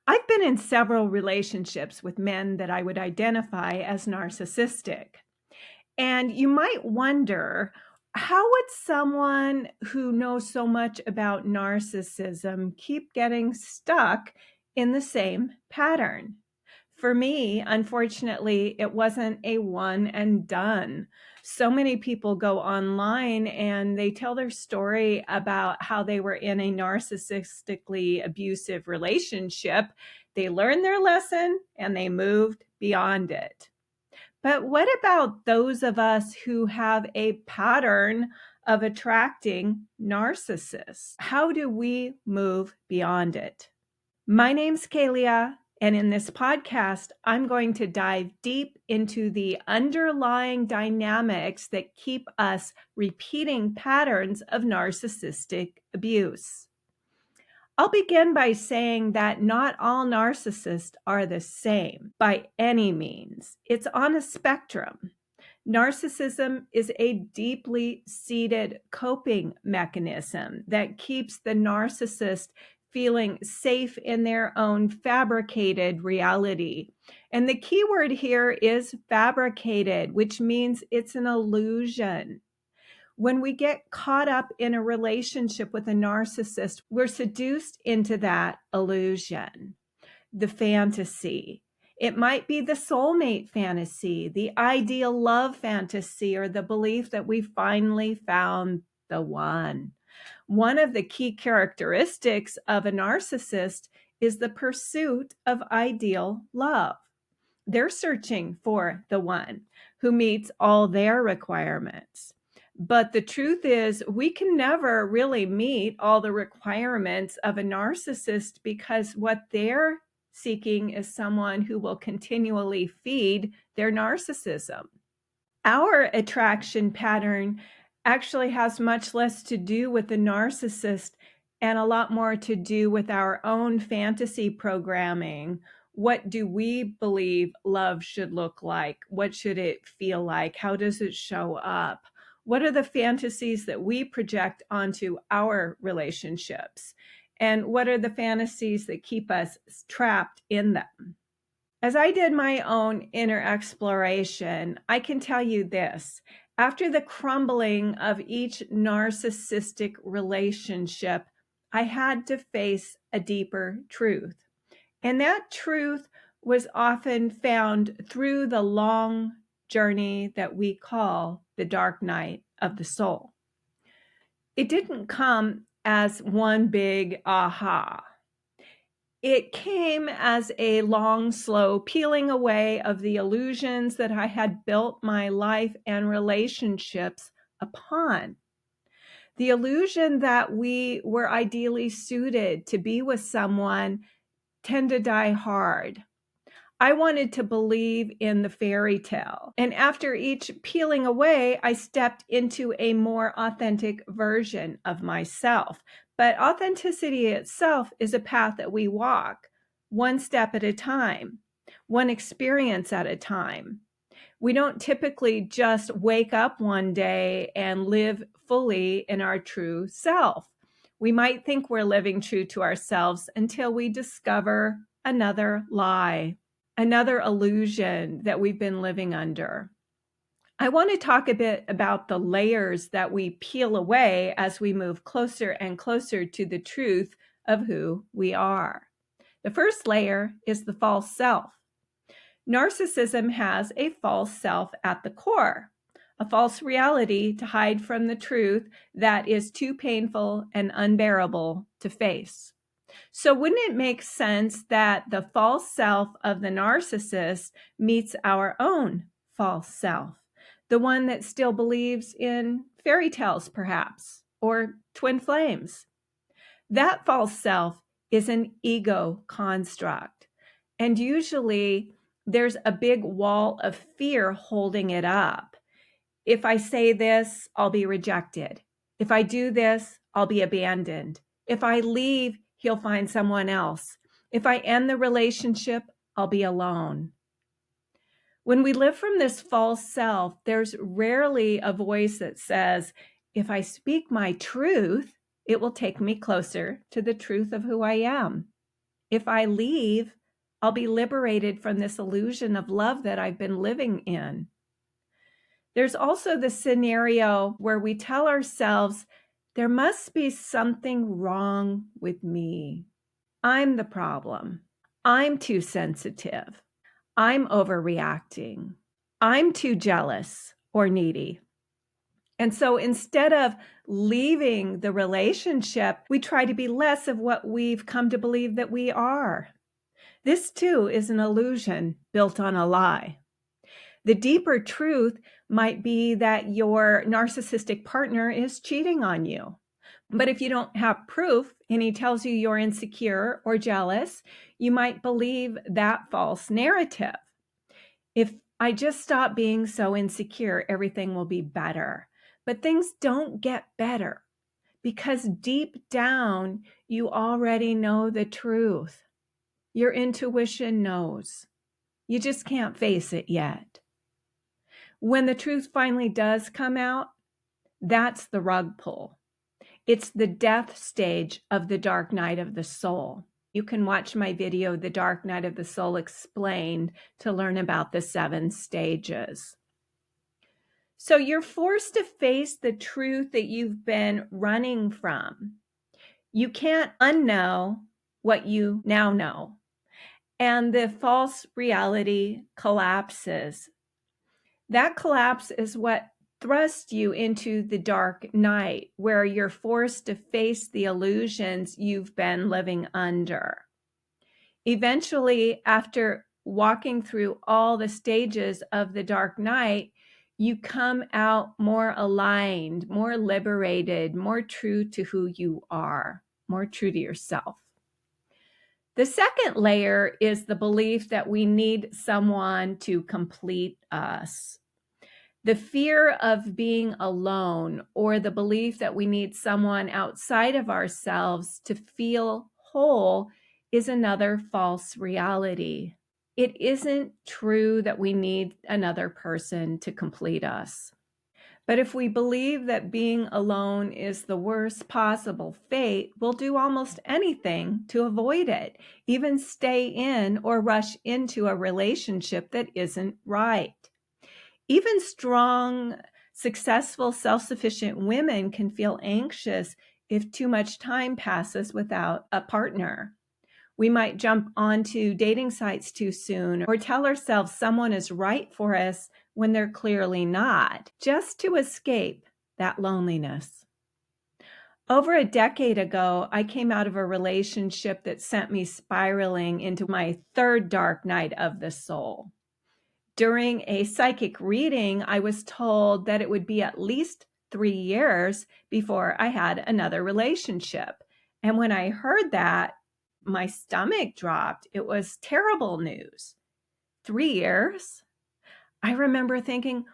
I've been in several relationships with men that I would identify as narcissistic. And you might wonder, how would someone who knows so much about narcissism keep getting stuck in the same pattern? For me, unfortunately, it wasn't a one and done. So many people go online and they tell their story about how they were in a narcissistically abusive relationship. They learned their lesson and they moved beyond it. But what about those of us who have a pattern of attracting narcissists? How do we move beyond it? My name's Kaleah, and in this podcast, I'm going to dive deep into the underlying dynamics that keep us repeating patterns of narcissistic abuse. I'll begin by saying that not all narcissists are the same by any means. It's on a spectrum. Narcissism is a deeply seated coping mechanism that keeps the narcissist feeling safe in their own fabricated reality. And the key word here is fabricated, which means it's an illusion. When we get caught up in a relationship with a narcissist, we're seduced into that illusion, the fantasy. It might be the soulmate fantasy, the ideal love fantasy, or the belief that we finally found the one. One of the key characteristics of a narcissist is the pursuit of ideal love. They're searching for the one who meets all their requirements. But the truth is, we can never really meet all the requirements of a narcissist because what they're seeking is someone who will continually feed their narcissism. Our attraction pattern actually has much less to do with the narcissist and a lot more to do with our own fantasy programming. What do we believe love should look like? What should it feel like? How does it show up? What are the fantasies that we project onto our relationships? And what are the fantasies that keep us trapped in them? As I did my own inner exploration, I can tell you this. After the crumbling of each narcissistic relationship, I had to face a deeper truth. And that truth was often found through the long journey that we call the dark night of the soul. It didn't come as one big aha. It came as a long, slow peeling away of the illusions that I had built my life and relationships upon. The illusion that we were ideally suited to be with someone tend to die hard. I wanted to believe in the fairy tale. And after each peeling away, I stepped into a more authentic version of myself. But authenticity itself is a path that we walk one step at a time, one experience at a time. We don't typically just wake up one day and live fully in our true self. We might think we're living true to ourselves until we discover another lie, another illusion that we've been living under. I want to talk a bit about the layers that we peel away as we move closer and closer to the truth of who we are. The first layer is the false self. Narcissism has a false self at the core, a false reality to hide from the truth that is too painful and unbearable to face. So wouldn't it make sense that the false self of the narcissist meets our own false self, the one that still believes in fairy tales, perhaps, or twin flames? That false self is an ego construct, and usually there's a big wall of fear holding it up. If I say this, I'll be rejected. If I do this, I'll be abandoned. If I leave, he'll find someone else. If I end the relationship, I'll be alone. When we live from this false self, there's rarely a voice that says, if I speak my truth, it will take me closer to the truth of who I am. If I leave, I'll be liberated from this illusion of love that I've been living in. There's also the scenario where we tell ourselves, there must be something wrong with me. I'm the problem. I'm too sensitive. I'm overreacting. I'm too jealous or needy. And so instead of leaving the relationship, we try to be less of what we've come to believe that we are. This too is an illusion built on a lie. The deeper truth might be that your narcissistic partner is cheating on you. But if you don't have proof and he tells you you're insecure or jealous, you might believe that false narrative. If I just stop being so insecure, everything will be better. But things don't get better because deep down, you already know the truth. Your intuition knows. You just can't face it yet. When the truth finally does come out, that's the rug pull. It's the death stage of the dark night of the soul. You can watch my video, The Dark Night of the Soul Explained, to learn about the 7 stages. So you're forced to face the truth that you've been running from. You can't unknow what you now know. And the false reality collapses. That collapse is what thrust you into the dark night, where you're forced to face the illusions you've been living under. Eventually, after walking through all the stages of the dark night, you come out more aligned, more liberated, more true to who you are, more true to yourself. The second layer is the belief that we need someone to complete us. The fear of being alone, or the belief that we need someone outside of ourselves to feel whole, is another false reality. It isn't true that we need another person to complete us. But if we believe that being alone is the worst possible fate, we'll do almost anything to avoid it, even stay in or rush into a relationship that isn't right. Even strong, successful, self-sufficient women can feel anxious if too much time passes without a partner. We might jump onto dating sites too soon or tell ourselves someone is right for us when they're clearly not, just to escape that loneliness. Over a decade ago, I came out of a relationship that sent me spiraling into my 3rd dark night of the soul. During a psychic reading, I was told that it would be at least 3 years before I had another relationship. And when I heard that, my stomach dropped. It was terrible news. 3 years? I remember thinking,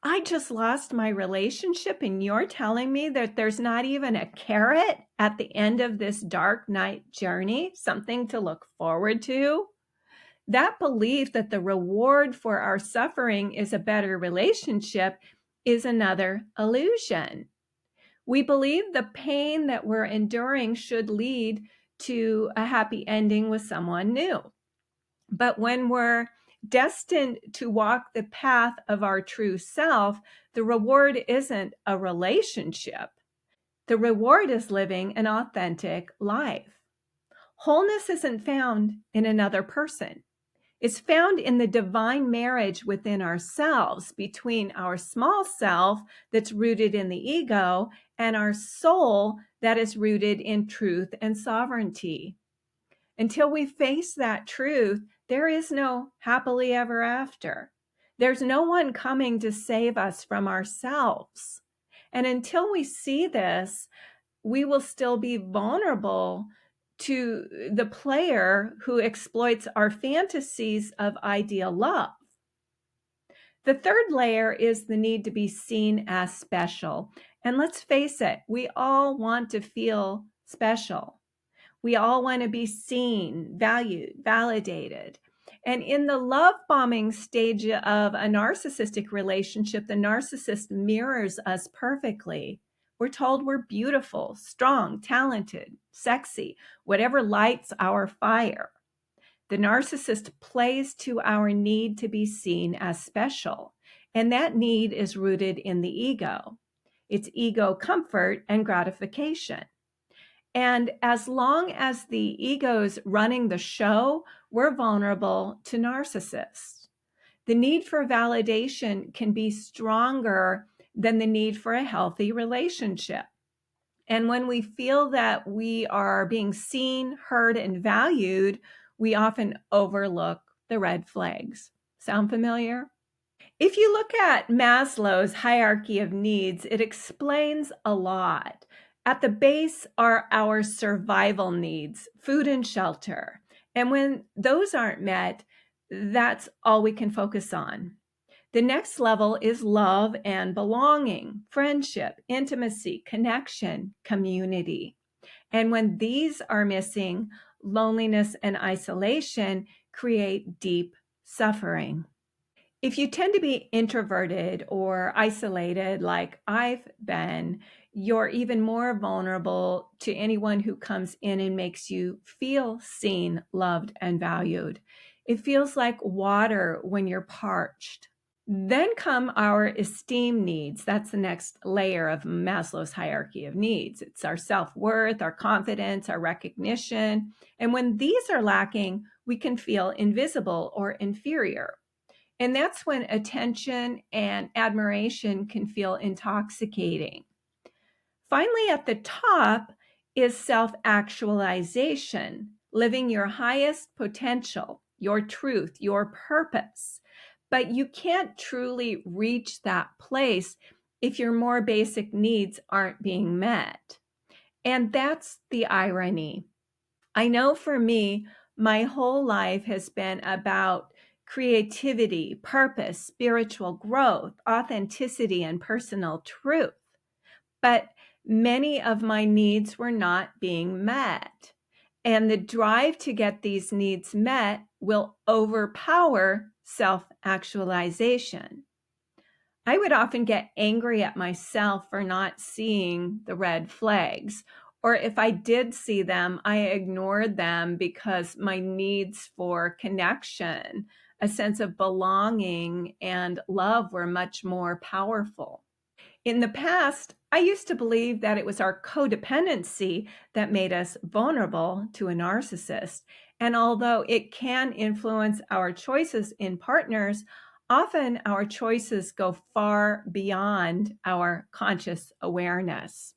I just lost my relationship and you're telling me that there's not even a carrot at the end of this dark night journey, something to look forward to? That belief that the reward for our suffering is a better relationship is another illusion. We believe the pain that we're enduring should lead to a happy ending with someone new. But when we're destined to walk the path of our true self, the reward isn't a relationship. The reward is living an authentic life. Wholeness isn't found in another person. It's found in the divine marriage within ourselves, between our small self that's rooted in the ego and our soul that is rooted in truth and sovereignty. Until we face that truth, there is no happily ever after. There's no one coming to save us from ourselves. And until we see this, we will still be vulnerable to the player who exploits our fantasies of ideal love. The third layer is the need to be seen as special. And let's face it, we all want to feel special. We all want to be seen, valued, validated. And in the love bombing stage of a narcissistic relationship, the narcissist mirrors us perfectly. We're told we're beautiful, strong, talented, sexy, whatever lights our fire. The narcissist plays to our need to be seen as special, and that need is rooted in the ego. It's ego comfort and gratification. And as long as the ego's running the show, we're vulnerable to narcissists. The need for validation can be stronger than the need for a healthy relationship. And when we feel that we are being seen, heard, and valued, we often overlook the red flags. Sound familiar? If you look at Maslow's hierarchy of needs, it explains a lot. At the base are our survival needs, food and shelter. And when those aren't met, that's all we can focus on. The next level is love and belonging, friendship, intimacy, connection, community. And when these are missing, loneliness and isolation create deep suffering. If you tend to be introverted or isolated, like I've been, you're even more vulnerable to anyone who comes in and makes you feel seen, loved, and valued. It feels like water when you're parched. Then come our esteem needs. That's the next layer of Maslow's hierarchy of needs. It's our self-worth, our confidence, our recognition. And when these are lacking, we can feel invisible or inferior. And that's when attention and admiration can feel intoxicating. Finally, at the top is self-actualization, living your highest potential, your truth, your purpose. But you can't truly reach that place if your more basic needs aren't being met. And that's the irony. I know for me, my whole life has been about creativity, purpose, spiritual growth, authenticity, and personal truth. But many of my needs were not being met. And the drive to get these needs met will overpower self-actualization. I would often get angry at myself for not seeing the red flags. Or if I did see them, I ignored them because my needs for connection, a sense of belonging, and love were much more powerful. In the past, I used to believe that it was our codependency that made us vulnerable to a narcissist. And although it can influence our choices in partners, often our choices go far beyond our conscious awareness.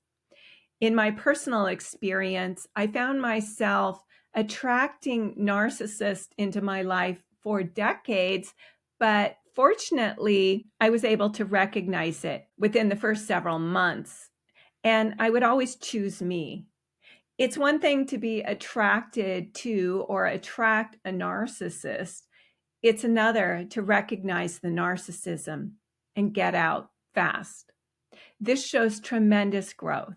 In my personal experience, I found myself attracting narcissists into my life for decades, but fortunately, I was able to recognize it within the first several months, and I would always choose me. It's one thing to be attracted to or attract a narcissist. It's another to recognize the narcissism and get out fast. This shows tremendous growth.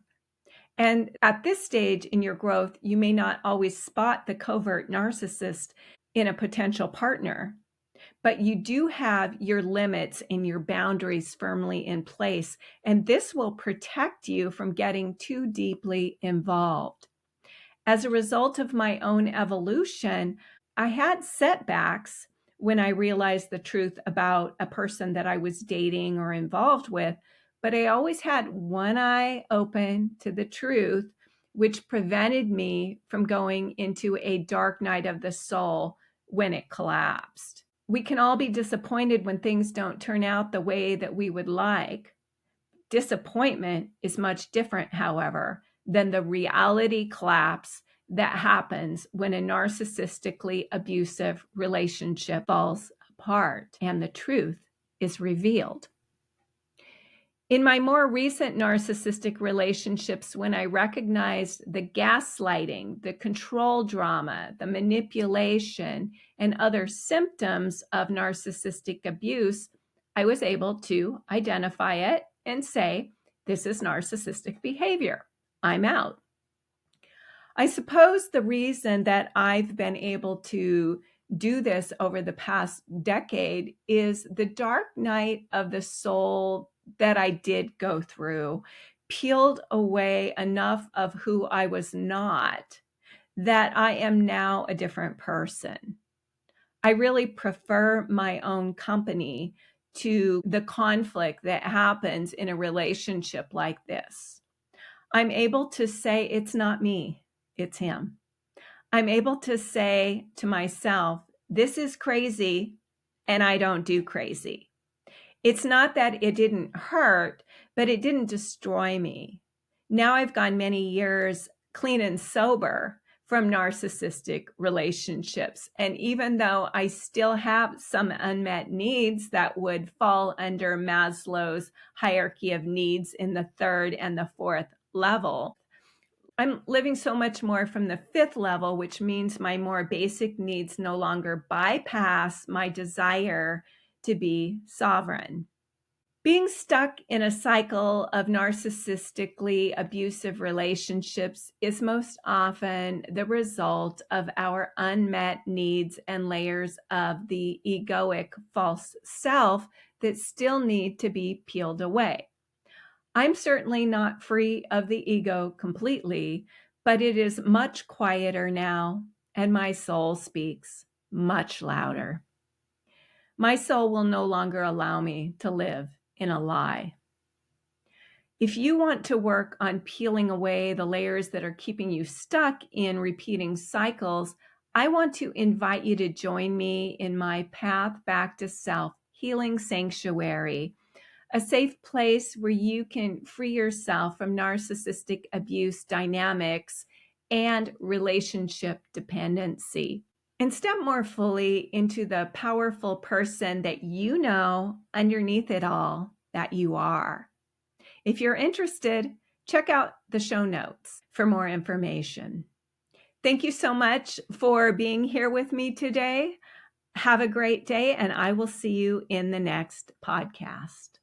And at this stage in your growth, you may not always spot the covert narcissist in a potential partner, but you do have your limits and your boundaries firmly in place, and this will protect you from getting too deeply involved. As a result of my own evolution, I had setbacks when I realized the truth about a person that I was dating or involved with, but I always had one eye open to the truth, which prevented me from going into a dark night of the soul when it collapsed. We can all be disappointed when things don't turn out the way that we would like. Disappointment is much different, however, than the reality collapse that happens when a narcissistically abusive relationship falls apart and the truth is revealed. In my more recent narcissistic relationships, when I recognized the gaslighting, the control drama, the manipulation, and other symptoms of narcissistic abuse, I was able to identify it and say, this is narcissistic behavior. I'm out. I suppose the reason that I've been able to do this over the past decade is the dark night of the soul that I did go through peeled away enough of who I was not that I am now a different person. I really prefer my own company to the conflict that happens in a relationship like this. I'm able to say, it's not me, it's him. I'm able to say to myself, this is crazy, and I don't do crazy. It's not that it didn't hurt, but it didn't destroy me. Now I've gone many years clean and sober from narcissistic relationships. And even though I still have some unmet needs that would fall under Maslow's hierarchy of needs in the third and the fourth level, I'm living so much more from the fifth level, which means my more basic needs no longer bypass my desire to be sovereign. Being stuck in a cycle of narcissistically abusive relationships is most often the result of our unmet needs and layers of the egoic false self that still need to be peeled away. I'm certainly not free of the ego completely, but it is much quieter now, and my soul speaks much louder. My soul will no longer allow me to live in a lie. If you want to work on peeling away the layers that are keeping you stuck in repeating cycles, I want to invite you to join me in my Path Back to Self Healing Sanctuary, a safe place where you can free yourself from narcissistic abuse dynamics and relationship dependency, and step more fully into the powerful person that you know underneath it all that you are. If you're interested, check out the show notes for more information. Thank you so much for being here with me today. Have a great day, and I will see you in the next podcast.